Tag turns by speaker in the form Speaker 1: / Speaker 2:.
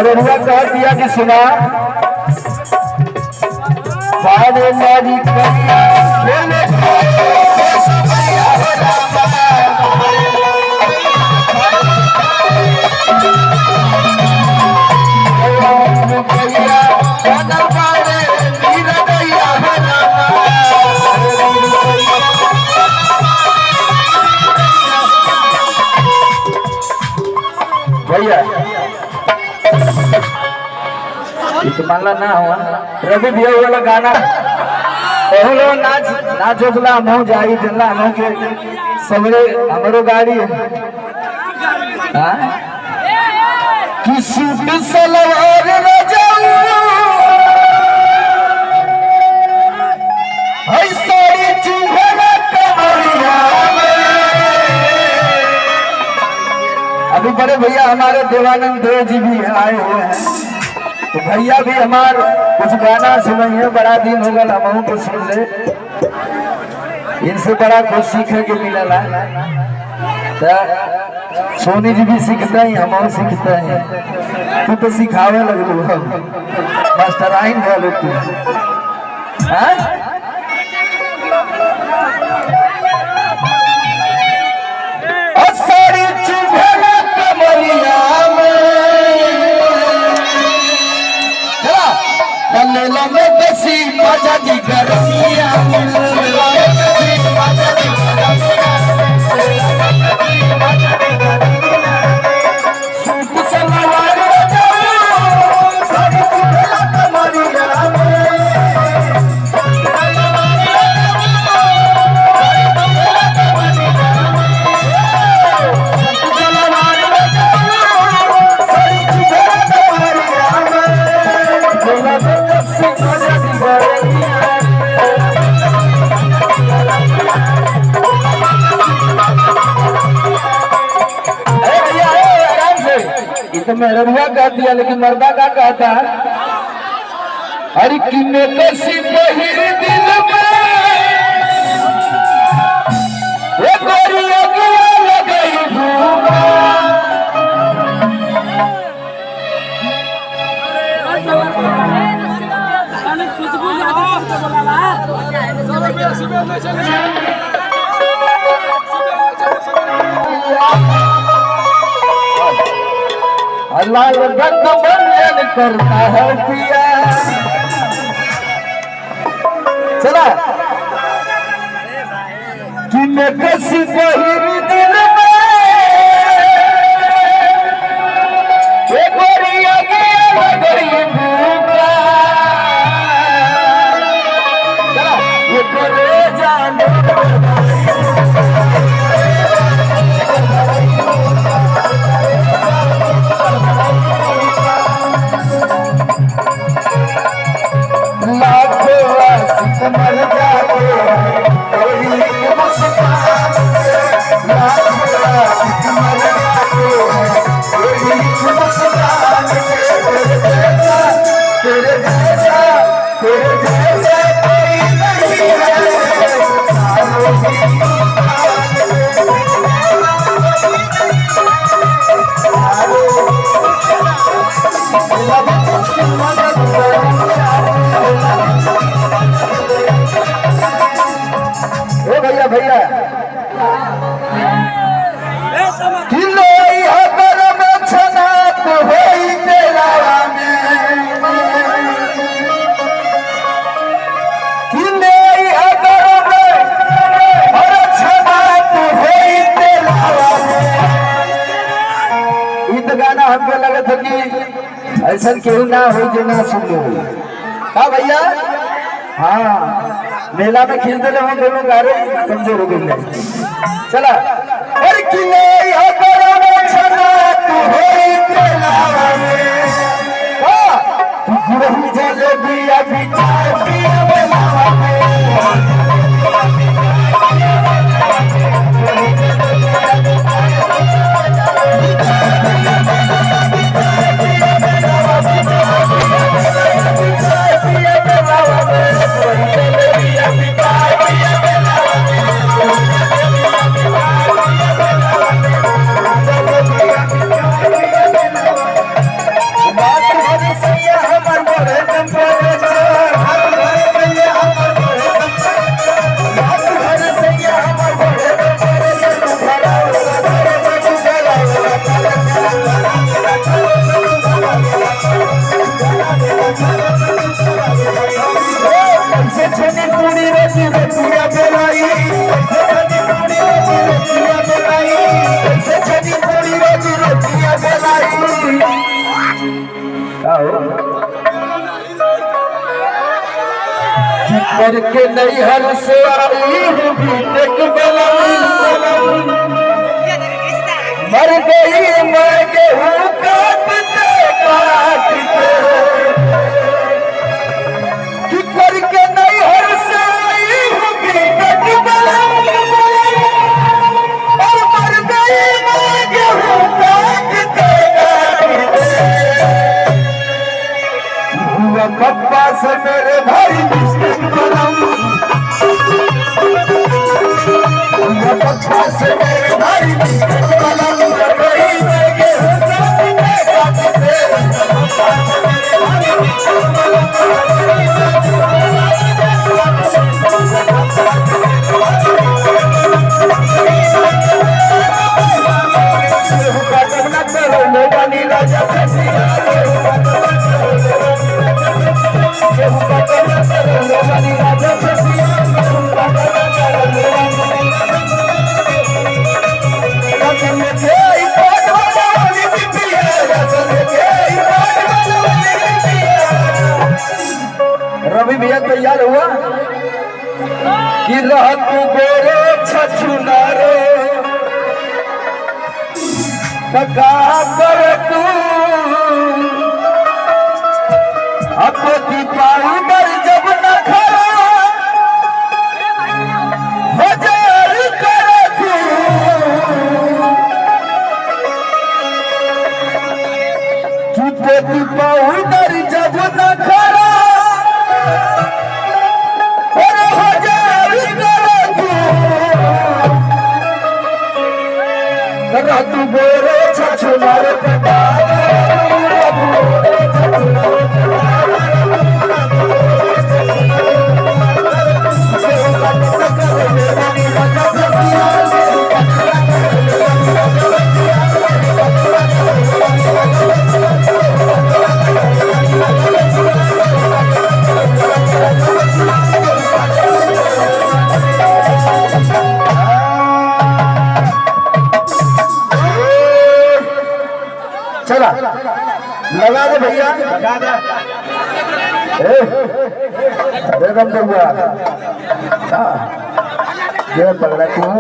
Speaker 1: मेहरुआ कह दिया कि सुना बारे मारी करिया खेले भैया मानला ना हुआ रवि भैया वाला गाना पहलो नाच नाचोला हम जाई जल्ला हम के सबरे हमरो गाड़ी हां कि सूट सलवार रजाऊ हई साड़ी चुभला कमरिया अभी बड़े भैया हमारे देवानंद देव जी भी आए हुए हैं तो भैया भी हमार कुछ गाना सुनाइए बड़ा दिन हो गया हम को सुन ले इनसे बड़ा कुछ सीखे के मिलला सोनी जी भी सीखते हैं हम सीखते हैं तू तो सिखावे लगलू मास्टर आइन बोलो तू हाँ में बसी मजा दी गरमिया सूट सलवार साड़ी चुभला कमरिया तो मेहरुआ कह दिया लेकिन मर्दा का कहता अरे किन्ने कैसी बहिर दिल में वो गोरिया की लगई भूखा लाल रंग बंधन करता है पिया चला कि मैं कैसी बहिर दिल में ये गोरिया की लगई भूखा चला ये करे जान मर जाते कोई मुस्कान मर जाते कोई मुस्कान तेरे जैसा कोई नहीं है सालों भैया भैया किलोई अगर में छनात होई तेरा में किलोई अगर में और छनात होई तेरा में इत गाना हमको लगा था कि ऐसा क्यों ना हो जो ना सुनो हाँ भैया हाँ मेला में खींचते रहे हम दोनों गारे कमजोर हो गए चला और किले करके नैहर से आई हूँ बीटेक बलम, मर गई मैं गेहूं काटते काटते, कि करके नैहर से आई हूँ बीटेक बलम, और मर गई मैं गेहूं काटते काटते। हुआ पप्पा से मेरे भाई मिस्टेक बलम, हुआ पप्पा से मेरे भाई मिस्टेक बलम, मर गई मैं गेहूं काटते काटते। पप्पा से मेरे भाई मिस्टेक बलम, मर गई मैं गेहूं काटते काटते। बनी राजा फसिया, गेहूं काटते काटते बनी राजा फसिया, गेहूं काटते काटते। रतन के ई पाट वाली बिटिया, रतन के ई पाट वाली बिटिया। रवि भैया तैयार हुआ कि रह तू गोरे छछुनारो, का कर तू अपनी पाउडर जब न खड़ा हजार कर तू, कि पोती पाउडर जब न खड़ा और हजार कर तू, रह तू गोरे छछुनार का। चला लगा दे भैया, लगा दे। अरे रम दूंगा, ये पकड़ा क्यों?